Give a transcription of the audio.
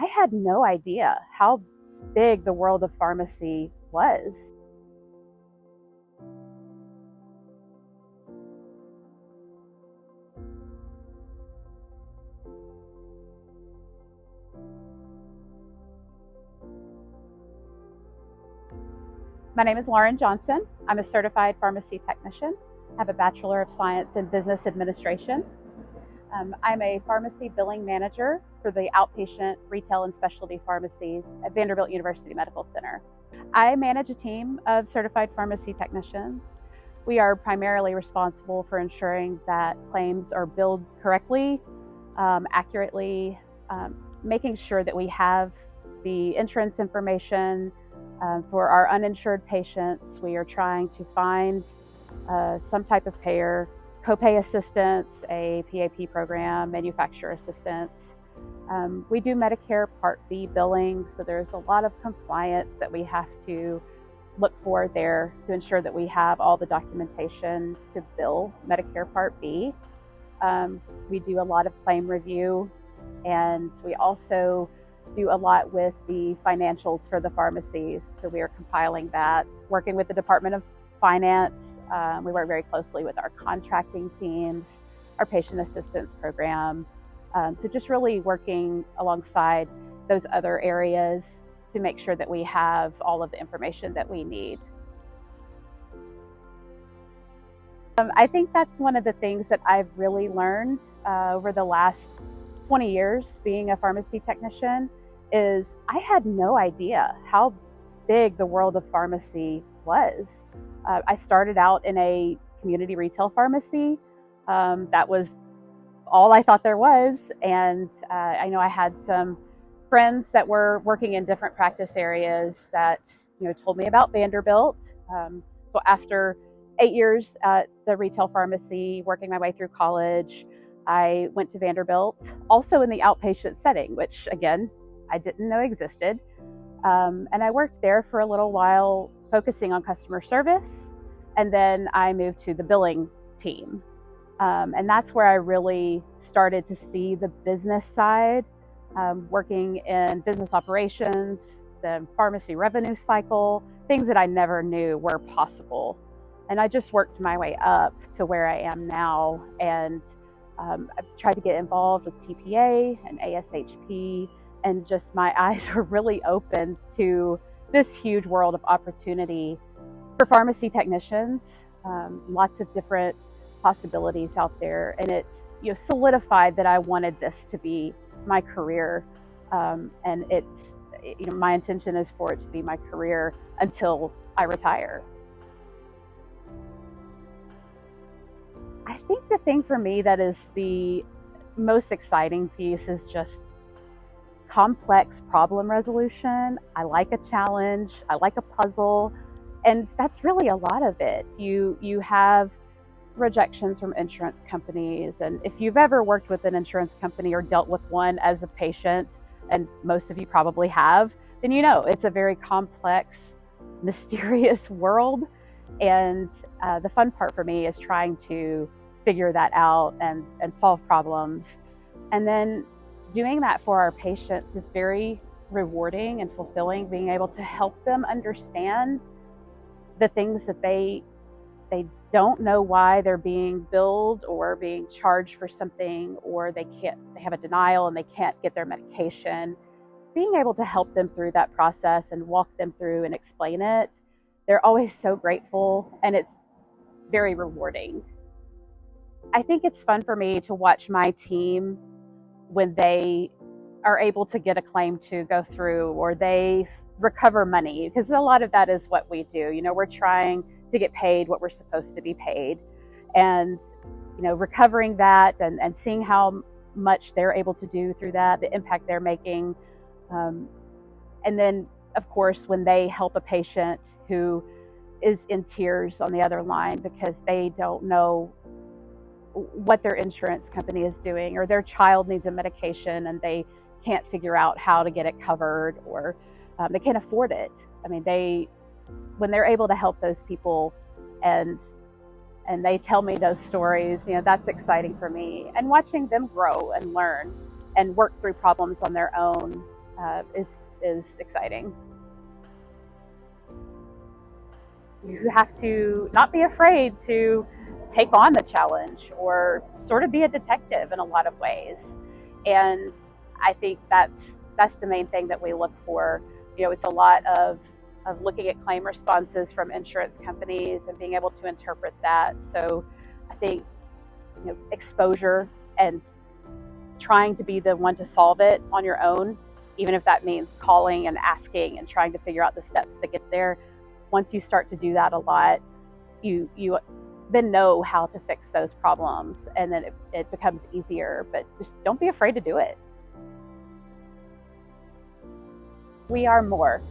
I had no idea how big the world of pharmacy was. My name is Lauren Johnson. I'm a certified pharmacy technician. I have a Bachelor of Science in Business Administration. I'm a pharmacy billing manager for the outpatient retail and specialty pharmacies at Vanderbilt University Medical Center. I manage a team of certified pharmacy technicians. We are primarily responsible for ensuring that claims are billed correctly, accurately, making sure that we have the insurance information for our uninsured patients. We are trying to find some type of payer, copay assistance, a PAP program, manufacturer assistance. We do Medicare Part B billing, so there's a lot of compliance that we have to look for there to ensure that we have all the documentation to bill Medicare Part B. We do a lot of claim review, and we also do a lot with the financials for the pharmacies. So we are compiling that, working with the Department of Finance. We work very closely with our contracting teams, our patient assistance program. So just really working alongside those other areas to make sure that we have all of the information that we need. I think that's one of the things that I've really learned over the last 20 years being a pharmacy technician is I had no idea how big the world of pharmacy was. I started out in a community retail pharmacy. That was all I thought there was. And I know I had some friends that were working in different practice areas that told me about Vanderbilt. So after 8 years at the retail pharmacy, working my way through college, I went to Vanderbilt, also in the outpatient setting, which again, I didn't know existed. And I worked there for a little while, focusing on customer service. And then I moved to the billing team. And that's where I really started to see the business side, working in business operations, the pharmacy revenue cycle, things that I never knew were possible. And I just worked my way up to where I am now. And I've tried to get involved with TPA and ASHP, and just my eyes were really opened to this huge world of opportunity for pharmacy technicians. Lots of different possibilities out there, and it solidified that I wanted this to be my career. And it's my intention is for it to be my career until I retire. I think the thing for me that is the most exciting piece is just complex problem resolution. I like a challenge, I like a puzzle, and that's really a lot of it. You have rejections from insurance companies, and if you've ever worked with an insurance company or dealt with one as a patient, and most of you probably have, then it's a very complex, mysterious world. And the fun part for me is trying to figure that out and solve problems. And then doing that for our patients is very rewarding and fulfilling, being able to help them understand the things that they don't know why they're being billed or being charged for something, or they have a denial and they can't get their medication. Being able to help them through that process and walk them through and explain it, they're always so grateful, and it's very rewarding. I think it's fun for me to watch my team when they are able to get a claim to go through, or they recover money, because a lot of that is what we do. We're trying to get paid what we're supposed to be paid, and recovering that and seeing how much they're able to do through that, the impact they're making. And then of course, when they help a patient who is in tears on the other line because they don't know what their insurance company is doing, or their child needs a medication and they can't figure out how to get it covered, or they can't afford it. I mean, when they're able to help those people and they tell me those stories, that's exciting for me. And watching them grow and learn and work through problems on their own, is exciting. You have to not be afraid to take on the challenge or sort of be a detective in a lot of ways. And I think that's the main thing that we look for. It's a lot of looking at claim responses from insurance companies and being able to interpret that. So I think exposure and trying to be the one to solve it on your own, even if that means calling and asking and trying to figure out the steps to get there. Once you start to do that a lot, you then know how to fix those problems, and then it becomes easier. But just don't be afraid to do it. We are more.